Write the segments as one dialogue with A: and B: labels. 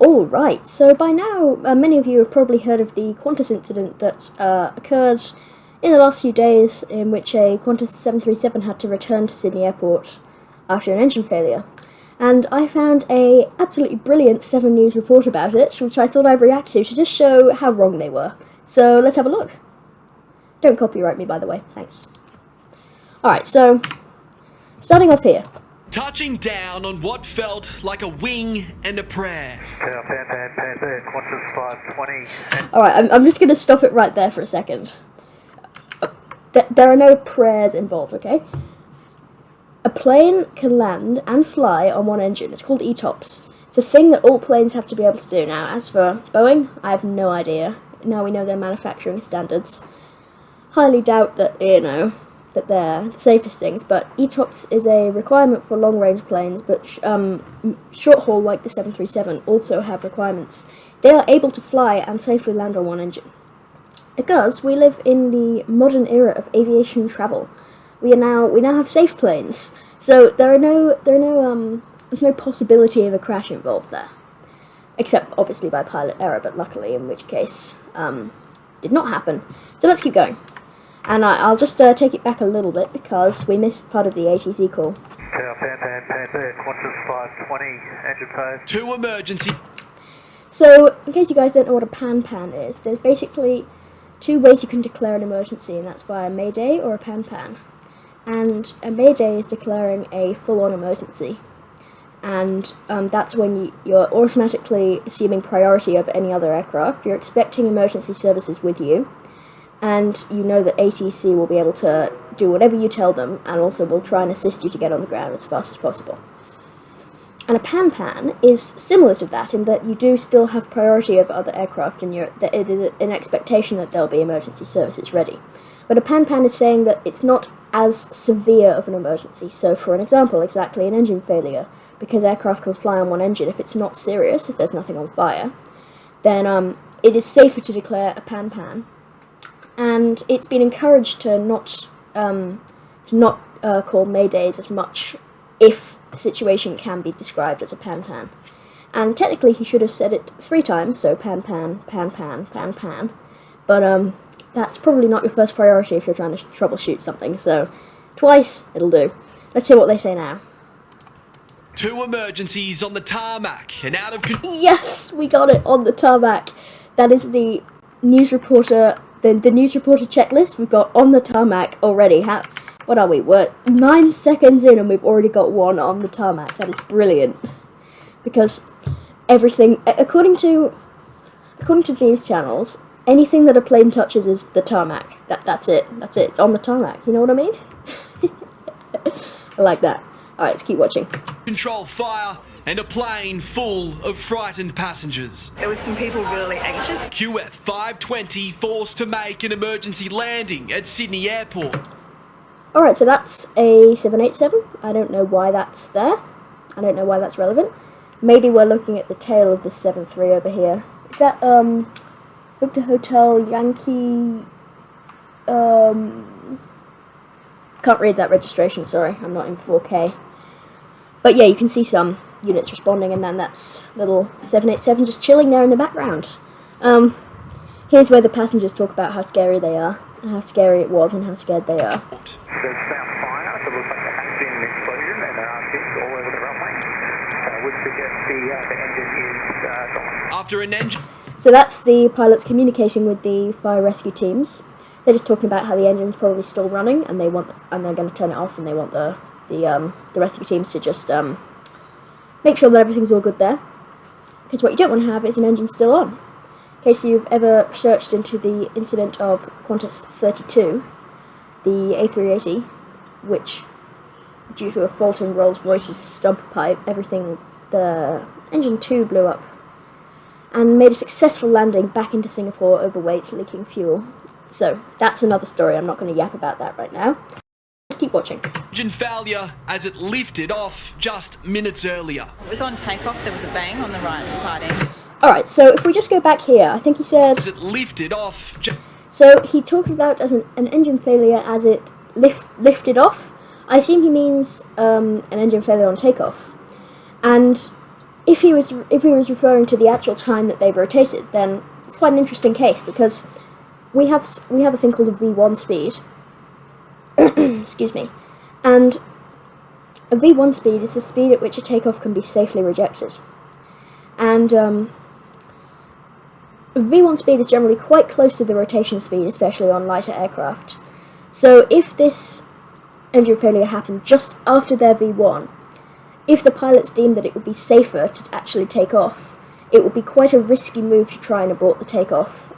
A: Alright, so by now many of you have probably heard of the Qantas incident that occurred in the last few days, in which a Qantas 737 had to return to Sydney Airport after an engine failure. And I found a absolutely brilliant 7 News report about it, which I thought I'd react to just show how wrong they were. So let's have a look. Don't copyright me, by the way, thanks. Alright, so starting off here.
B: Touching down on what felt like a wing and a prayer.
A: Alright, I'm just going to stop it right there for a second. There are no prayers involved, okay? A plane can land and fly on one engine. It's called ETOPS. It's a thing that all planes have to be able to do. Now, as for Boeing, I have no idea. Now we know their manufacturing standards. Highly doubt that, that they're the safest things, but ETOPS is a requirement for long-range planes, but short-haul, like the 737, also have requirements. They are able to fly and safely land on one engine. Because we live in the modern era of aviation travel. We now have safe planes, so there's no possibility of a crash involved there. Except, obviously, by pilot error, but luckily, in which case, did not happen. So let's keep going. And I'll just take it back a little bit, because we missed part of the ATC call.
B: To emergency.
A: So, in case you guys don't know what a pan-pan is, there's basically 2 ways you can declare an emergency, and that's via Mayday or a pan-pan. And a Mayday is declaring a full-on emergency. And that's when you're automatically assuming priority over any other aircraft. You're expecting emergency services with you. And you know that ATC will be able to do whatever you tell them, and also will try and assist you to get on the ground as fast as possible. And a pan-pan is similar to that, in that you do still have priority over other aircraft, and it is an expectation that there'll be emergency services ready. But a pan-pan is saying that it's not as severe of an emergency. So, for an example, exactly an engine failure, because aircraft can fly on one engine. If it's not serious, if there's nothing on fire, then it is safer to declare a pan-pan. And it's been encouraged to not call Maydays as much if the situation can be described as a pan-pan. And technically he should have said it 3 times, so pan-pan, pan-pan, pan-pan. But that's probably not your first priority if you're trying to troubleshoot something, so twice, it'll do. Let's hear what they say now.
B: 2 emergencies on the tarmac and out of...
A: Yes, we got it on the tarmac. That is the news reporter... The news reporter checklist we've got on the tarmac already. What are we? We're 9 seconds in and we've already got 1 on the tarmac. That is brilliant. Because everything, according to news channels, anything that a plane touches is the tarmac. That's it. It's on the tarmac. You know what I mean? I like that. Alright, let's keep watching.
B: Control fire and a plane full of frightened passengers.
C: There were some people really anxious.
B: QF520 forced to make an emergency landing at Sydney Airport.
A: Alright, so that's a 787. I don't know why that's there. I don't know why that's relevant. Maybe we're looking at the tail of the 73 over here. Is that, Victor Hotel Yankee... Can't read that registration, sorry. I'm not in 4K. But yeah, you can see some units responding, and then that's little 787 just chilling there in the background. Here's where the passengers talk about how scary they are, and how scary it was, and how scared they are.
B: After an engine...
A: So that's the pilots communicating with the fire rescue teams. They're just talking about how the engine's probably still running, and they're going to turn it off, and they want the rescue teams to just make sure that everything's all good there. Because what you don't want to have is an engine still on. In case you've ever researched into the incident of Qantas 32, the A380, which, due to a fault in Rolls-Royce's stub pipe, the engine 2 blew up and made a successful landing back into Singapore overweight, leaking fuel. So, that's another story. I'm not going to yap about that right now. Just keep watching.
B: Engine failure as it lifted off just minutes earlier.
C: It was on takeoff, there was a bang on the right side.
A: Alright, so if we just go back here, I think he said...
B: As it lifted off...
A: So, he talked about as an engine failure as it lifted off. I assume he means an engine failure on takeoff. And if he was referring to the actual time that they rotated, then it's quite an interesting case, because we have a thing called a V1 speed. Excuse me. And a V1 speed is the speed at which a takeoff can be safely rejected. And V1 speed is generally quite close to the rotation speed, especially on lighter aircraft. So if this engine failure happened just after their V1, if the pilots deemed that it would be safer to actually take off, it would be quite a risky move to try and abort the takeoff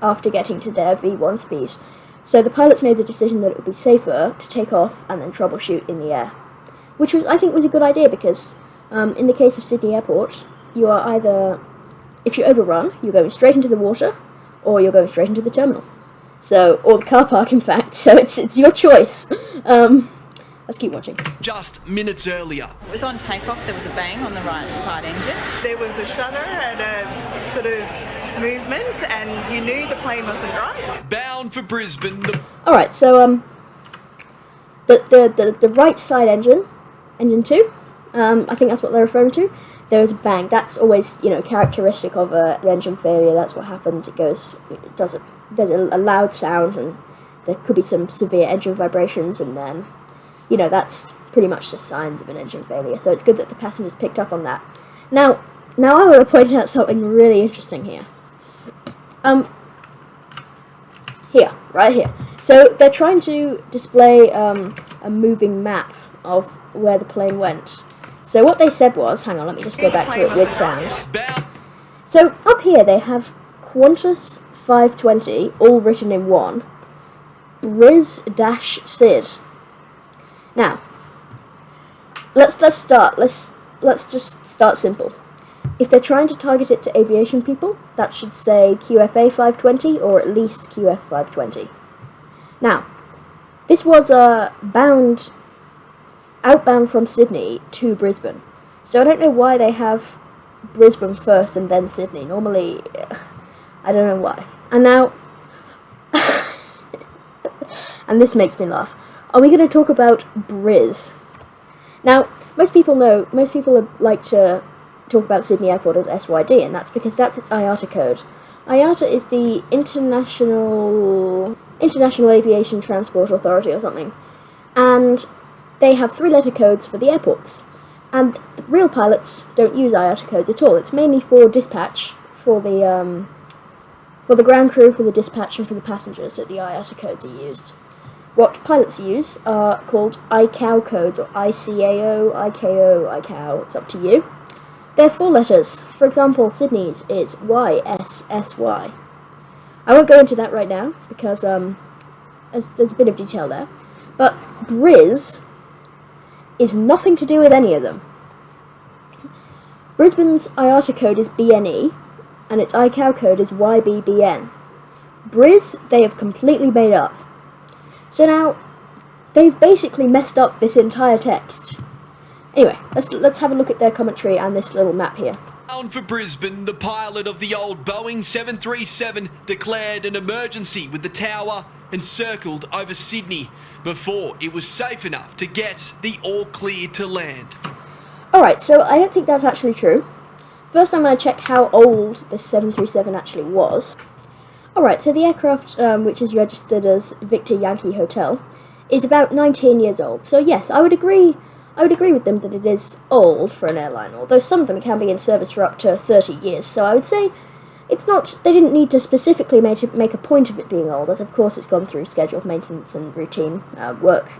A: after getting to their V1 speed. So the pilots made the decision that it would be safer to take off and then troubleshoot in the air, which I think was a good idea, because in the case of Sydney Airport, you are either, if you overrun, you're going straight into the water, or you're going straight into the terminal. So, or the car park, in fact. So it's your choice. Let's keep watching.
B: Just minutes earlier.
C: It was on takeoff, there was a bang on the right side engine.
D: There was a shudder and a sort of movement, and you knew the plane wasn't right.
B: Bound for Brisbane.
A: Alright, so the right side engine 2, I think that's what they're referring to. There was a bang. That's always, characteristic of an engine failure. That's what happens. There's a loud sound, and there could be some severe engine vibrations, and then, that's pretty much the signs of an engine failure. So it's good that the passengers picked up on that. Now I want to point out something really interesting here. Right here. So they're trying to display a moving map of where the plane went. So what they said was, hang on, let me just go back to it with sound. So up here they have Qantas 520, all written in one, Bris-Sid. Now, let's just start simple. If they're trying to target it to aviation people, that should say QFA520, or at least QF520. Now, this was outbound from Sydney to Brisbane. So I don't know why they have Brisbane first and then Sydney. Normally, I don't know why. And now, and this makes me laugh, are we going to talk about Bris? Now, most people like to talk about Sydney Airport as SYD, and that's because that's its IATA code. IATA is the International Aviation Transport Authority or something, and they have 3-letter codes for the airports, and the real pilots don't use IATA codes at all. It's mainly for dispatch, for the ground crew, for the dispatch, and for the passengers that the IATA codes are used. What pilots use are called ICAO codes, or ICAO, ICAO, ICAO, it's up to you. They're 4 letters. For example, Sydney's is YSSY. I won't go into that right now, because there's a bit of detail there. But Bris is nothing to do with any of them. Brisbane's IATA code is BNE, and its ICAO code is YBBN. Bris, they have completely made up. So now, they've basically messed up this entire text. Anyway, let's have a look at their commentary and this little map here.
B: Bound for Brisbane, the pilot of the old Boeing 737 declared an emergency with the tower and circled over Sydney before it was safe enough to get the all clear to land.
A: Alright, so I don't think that's actually true. First I'm going to check how old this 737 actually was. Alright, so the aircraft, which is registered as Victor Yankee Hotel, is about 19 years old. So yes, I would agree with them that it is old for an airline, although some of them can be in service for up to 30 years. So I would say they didn't need to specifically make a point of it being old, as of course it's gone through scheduled maintenance and routine work.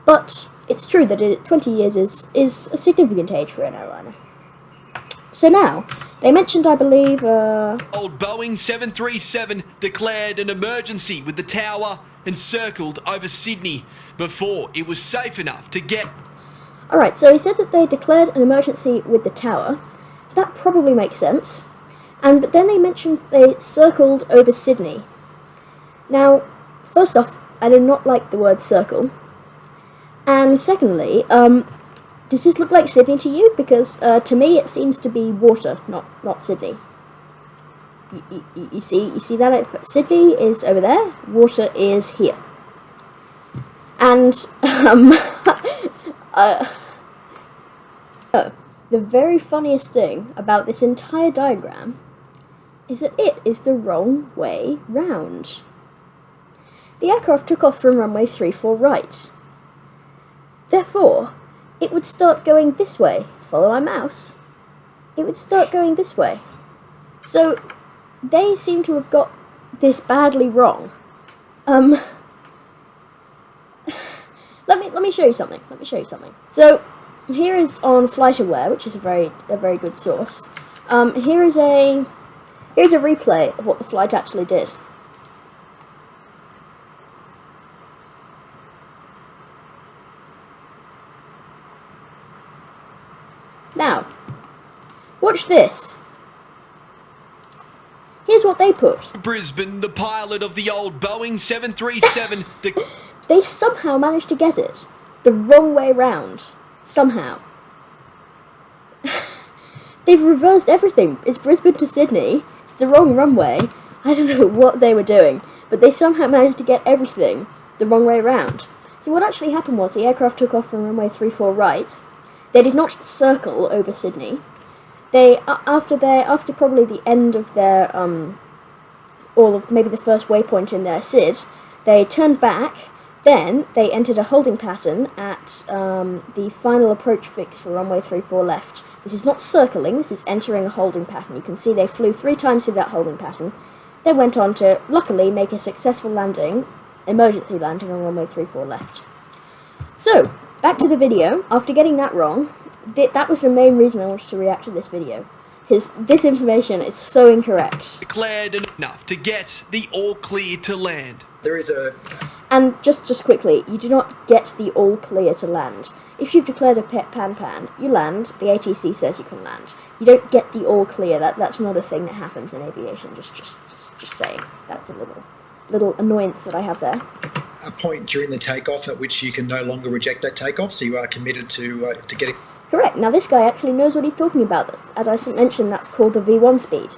A: But it's true that 20 years is a significant age for an airliner. So now, they mentioned, I believe,
B: Old Boeing 737 declared an emergency with the tower and circled over Sydney before it was safe enough to get...
A: Alright, so he said that they declared an emergency with the tower. That probably makes sense. But then they mentioned they circled over Sydney. Now, first off, I do not like the word circle. And secondly, does this look like Sydney to you? Because to me it seems to be water, not Sydney. You see that? Sydney is over there, water is here. And, oh. the very funniest thing about this entire diagram is that it is the wrong way round. The aircraft took off from runway 34 right. Therefore, it would start going this way. Follow my mouse. It would start going this way. So, they seem to have got this badly wrong. Let me show you something. So, here is on FlightAware, which is a very good source. Here's a replay of what the flight actually did. Now, watch this. Here's what they put.
B: Brisbane, the pilot of the old Boeing 737.
A: They somehow managed to get it the wrong way round. Somehow. They've reversed everything. It's Brisbane to Sydney. It's the wrong runway. I don't know what they were doing, but they somehow managed to get everything the wrong way round. So what actually happened was the aircraft took off from runway 34 right. They did not circle over Sydney. They after probably the end of their maybe the first waypoint in their SID, they turned back. Then they entered a holding pattern at the final approach fix for runway 34 left. This is not circling, this is entering a holding pattern. You can see they flew 3 times through that holding pattern. They went on to, luckily, make a successful landing, emergency landing on runway 34 left. So, back to the video. After getting that wrong, that was the main reason I wanted to react to this video. Because this information is so incorrect.
B: Declared enough to get the all clear to land.
E: There is a...
A: And just quickly, you do not get the all clear to land. If you've declared a pan, you land, the ATC says you can land. You don't get the all clear, that's not a thing that happens in aviation, just saying. That's a little annoyance that I have there.
E: a point during the takeoff at which you can no longer reject that takeoff, so you are committed to getting...
A: Correct. Now this guy actually knows what he's talking about. As I mentioned, that's called the V1 speed.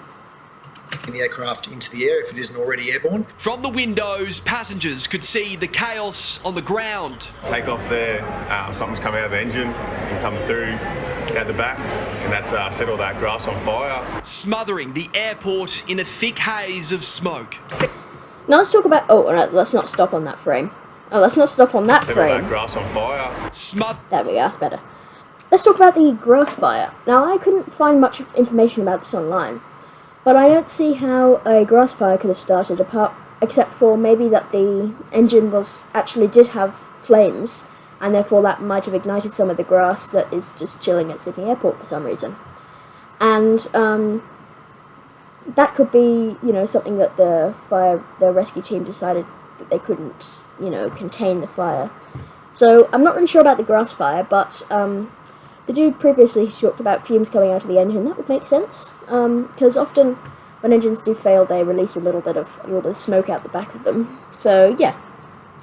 E: The aircraft into the air if it isn't already airborne.
B: From the windows, passengers could see the chaos on the ground.
F: Take off there, something's come out of the engine and come through out the back, and that's set all that grass on fire.
B: Smothering the airport in a thick haze of smoke.
A: Now let's talk about... Oh, no, let's not stop on that frame. Oh, let's not stop on that
F: Set
A: frame.
F: all that grass on fire.
A: There we go, that's better. Let's talk about the grass fire. Now, I couldn't find much information about this online, but I don't see how a grass fire could have started, except for maybe that the engine did have flames, and therefore that might have ignited some of the grass that is just chilling at Sydney Airport for some reason. And that could be, something that the rescue team decided that they couldn't, contain the fire. So I'm not really sure about the grass fire, but the dude previously talked about fumes coming out of the engine. That would make sense, because often when engines do fail, they release a little bit of smoke out the back of them. So yeah,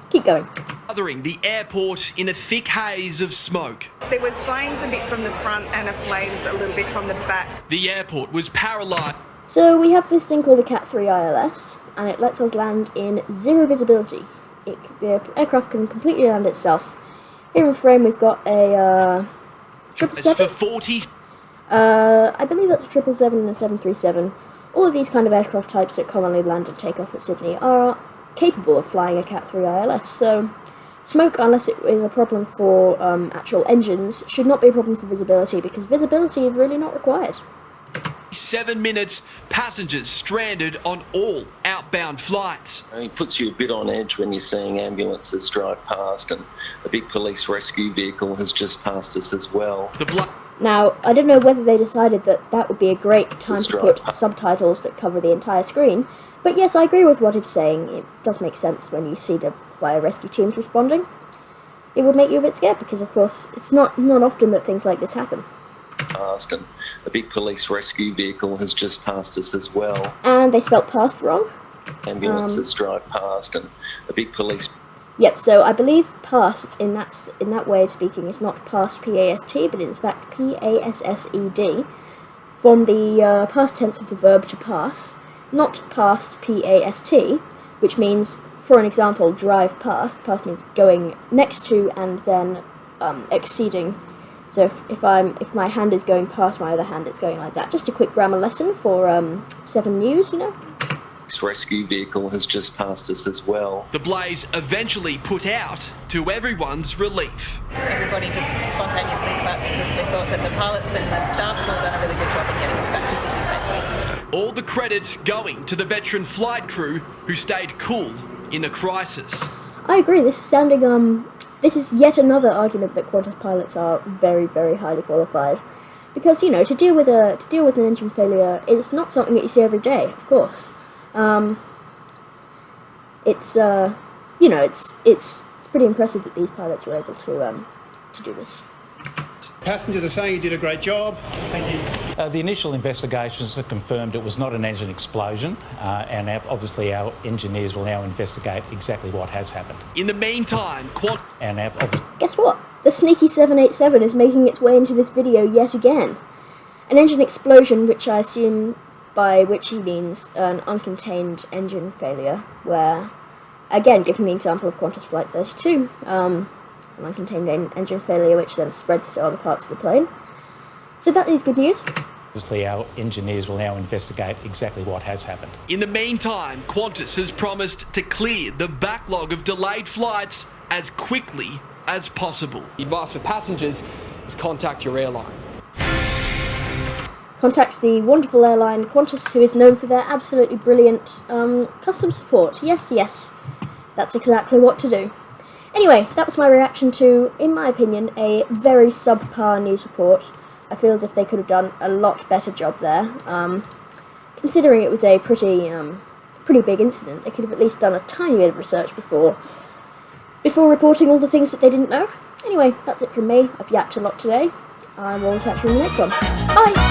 A: keep going.
B: Smothering the airport in a thick haze of smoke.
D: There was flames a bit from the front and flames a little bit from the back.
B: The airport was paralysed.
A: So we have this thing called a Cat 3 ILS, and it lets us land in zero visibility. The aircraft can completely land itself. Here in frame we've got a 777.
B: For 40.
A: I believe that's a 777 and a 737. All of these kind of aircraft types that commonly land and take off at Sydney are capable of flying a Cat 3 ILS, so smoke, unless it is a problem for actual engines, should not be a problem for visibility, because visibility is really not required.
B: 7 minutes, passengers stranded on all outbound flights.
G: It puts you a bit on edge when you're seeing ambulances drive past, and a big police rescue vehicle has just passed us as well.
A: Now, I don't know whether they decided that would be a great time to put subtitles that cover the entire screen, but yes, I agree with what he's saying. It does make sense when you see the fire rescue teams responding. It would make you a bit scared, because of course it's not often that things like this happen.
G: And a big police rescue vehicle has just passed us as well.
A: And they spelt past wrong.
G: Ambulances drive past, and a big police...
A: Yep, so I believe past, in that way of speaking, is not past P-A-S-T, but in fact P-A-S-S-E-D, from the past tense of the verb to pass, not past P-A-S-T, which means, for an example, drive past. Past means going next to and then exceeding So if my hand is going past my other hand, it's going like that. Just a quick grammar lesson for 7 News, you know.
G: This rescue vehicle has just passed us as well.
B: The blaze eventually put out to everyone's relief.
C: Everybody just spontaneously clapped because they thought that the pilots and the staff had all done a really good job in getting us back to Sydney safely.
B: All the credit going to the veteran flight crew who stayed cool in a crisis.
A: I agree. This is sounding this is yet another argument that Qantas pilots are very, very highly qualified, because you know to deal with an engine failure, it's not something that you see every day. Of course, it's pretty impressive that these pilots were able to do this.
H: Passengers are saying you did a great job. Thank you.
I: The initial investigations have confirmed it was not an engine explosion, and obviously our engineers will now investigate exactly what has happened.
B: In the meantime,
A: Guess what? The sneaky 787 is making its way into this video yet again. An engine explosion, which I assume by which he means an uncontained engine failure, where, again, giving the example of Qantas Flight 32, an uncontained engine failure which then spreads to other parts of the plane. So that is good news.
I: Obviously our engineers will now investigate exactly what has happened.
B: In the meantime, Qantas has promised to clear the backlog of delayed flights as quickly as possible.
J: The advice for passengers is contact your airline.
A: Contact the wonderful airline Qantas, who is known for their absolutely brilliant customer support. Yes, that's exactly what to do. Anyway, that was my reaction to, in my opinion, a very subpar news report. I feel as if they could have done a lot better job there. Considering it was a pretty big incident, they could have at least done a tiny bit of research before reporting all the things that they didn't know. Anyway, that's it from me. I've yapped a lot today. I will catch you in the next one. Bye!